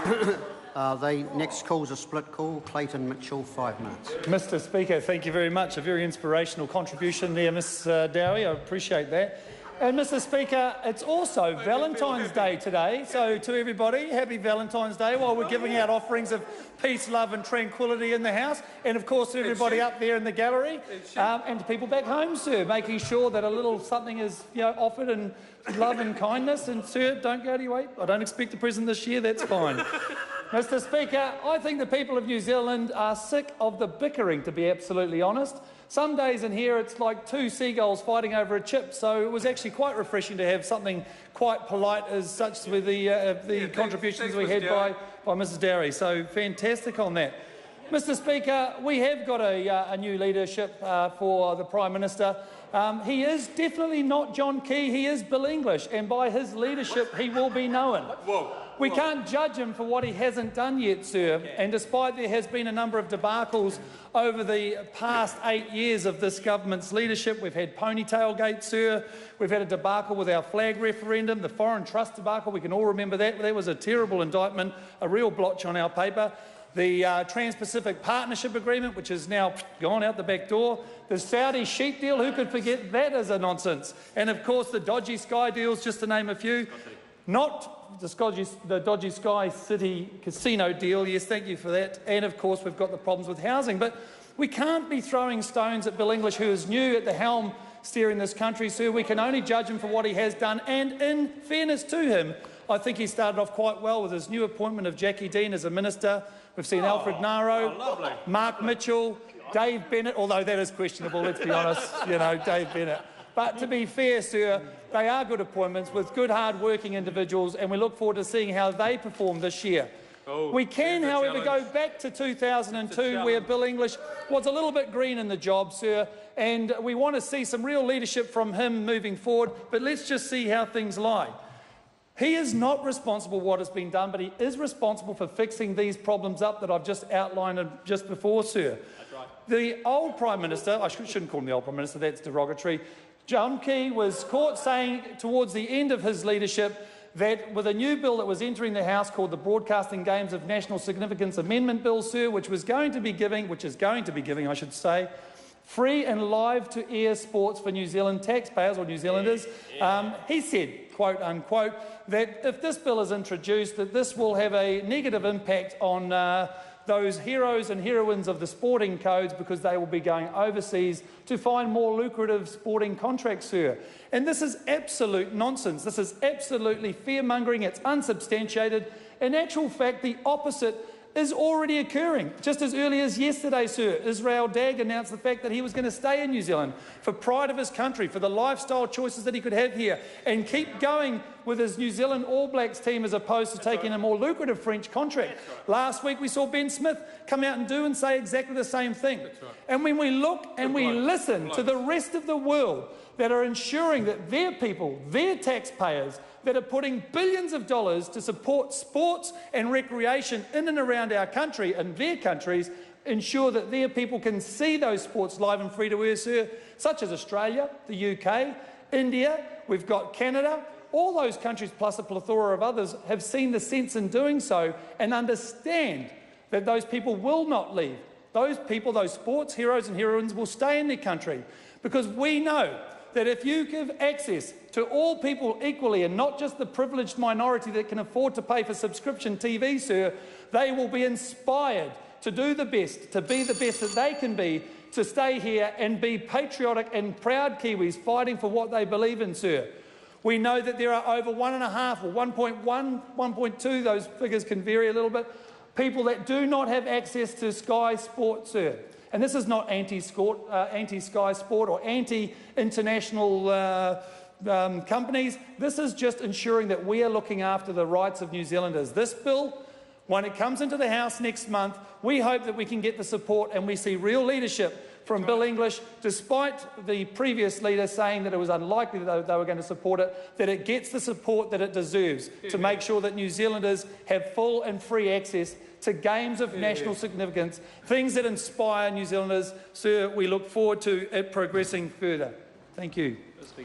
The next call is a split call. Clayton Mitchell, 5 minutes. Mr Speaker, thank you very much. A very inspirational contribution there, Ms Dowie. I appreciate that. And Mr Speaker, it's also Valentine's Day today, so to everybody, happy Valentine's Day while we're giving out offerings of peace, love and tranquility in the House, and of course to everybody up there in the gallery, and to people back home, sir, making sure that a little something is offered in love and kindness. And sir, don't go to your way. I don't expect a present this year, that's fine. Mr Speaker, I think the people of New Zealand are sick of the bickering, to be absolutely honest. Some days in here it's like two seagulls fighting over a chip, so it was actually quite refreshing to have something quite polite as such with the contributions we had by Mrs Dowie, so fantastic on that. Mr Speaker, we have got a new leadership for the Prime Minister. He is definitely not John Key, he is Bill English, and by his leadership he will be known. We can't judge him for what he hasn't done yet, sir, and despite there has been a number of debacles over the past 8 years of this government's leadership. We've had ponytail gate, sir, we've had a debacle with our flag referendum, the foreign trust debacle, we can all remember that. That was a terrible indictment, a real blotch on our paper. The Trans-Pacific Partnership Agreement, which is now gone out the back door. The Saudi sheep deal, who could forget that as a nonsense? And of course the dodgy Sky deals, just to name a few. Not the dodgy Sky City casino deal, yes, thank you for that. And of course we've got the problems with housing. But we can't be throwing stones at Bill English, who is new at the helm steering this country, sir. We can only judge him for what he has done. And in fairness to him, I think he started off quite well with his new appointment of Jackie Dean as a minister. We've seen Alfred Naro, Mark Mitchell, Dave Bennett, although that is questionable, let's be honest, Dave Bennett. But to be fair, sir, they are good appointments with good, hard-working individuals, and we look forward to seeing how they perform this year. We can, however, go back to 2002, where Bill English was a little bit green in the job, sir, and we want to see some real leadership from him moving forward, but let's just see how things lie. He is not responsible for what has been done, but he is responsible for fixing these problems up that I've just outlined just before, sir. That's right. The old Prime Minister, I shouldn't call him the old Prime Minister, that's derogatory, John Key was caught saying towards the end of his leadership that with a new bill that was entering the House called the Broadcasting Games of National Significance Amendment Bill, sir, which is going to be giving, I should say, free and live-to-air sports for New Zealand taxpayers or New Zealanders. He said, quote unquote, that if this bill is introduced, that this will have a negative impact on those heroes and heroines of the sporting codes, because they will be going overseas to find more lucrative sporting contracts, sir. And this is absolute nonsense. This is absolutely fear-mongering. It's unsubstantiated. In actual fact, the opposite is already occurring. Just as early as yesterday, sir, Israel Dag announced the fact that he was going to stay in New Zealand for pride of his country, for the lifestyle choices that he could have here, and keep going with his New Zealand All Blacks team as opposed to taking a more lucrative French contract. Last week we saw Ben Smith come out and do and say exactly the same thing. And when we look and we listen to the rest of the world that are ensuring that their people, their taxpayers, that are putting billions of dollars to support sports and recreation in and around our country and their countries, ensure that their people can see those sports live and free to air, sir, such as Australia, the UK, India, we've got Canada. All those countries, plus a plethora of others, have seen the sense in doing so and understand that those people will not leave. Those people, those sports heroes and heroines, will stay in their country, because we know that if you give access to all people equally and not just the privileged minority that can afford to pay for subscription TV, sir, they will be inspired to do the best, to be the best that they can be, to stay here and be patriotic and proud Kiwis fighting for what they believe in, sir. We know that there are over 1.5 or 1.1, 1.2, those figures can vary a little bit, people that do not have access to Sky Sport, sir. And this is not anti-Sky Sport or anti-international companies. This is just ensuring that we are looking after the rights of New Zealanders. This bill, when it comes into the House next month, we hope that we can get the support and we see real leadership from Bill English, despite the previous leader saying that it was unlikely that they were going to support it, that it gets the support that it deserves to make sure that New Zealanders have full and free access to games of national significance, things that inspire New Zealanders. Sir, we look forward to it progressing further. Thank you.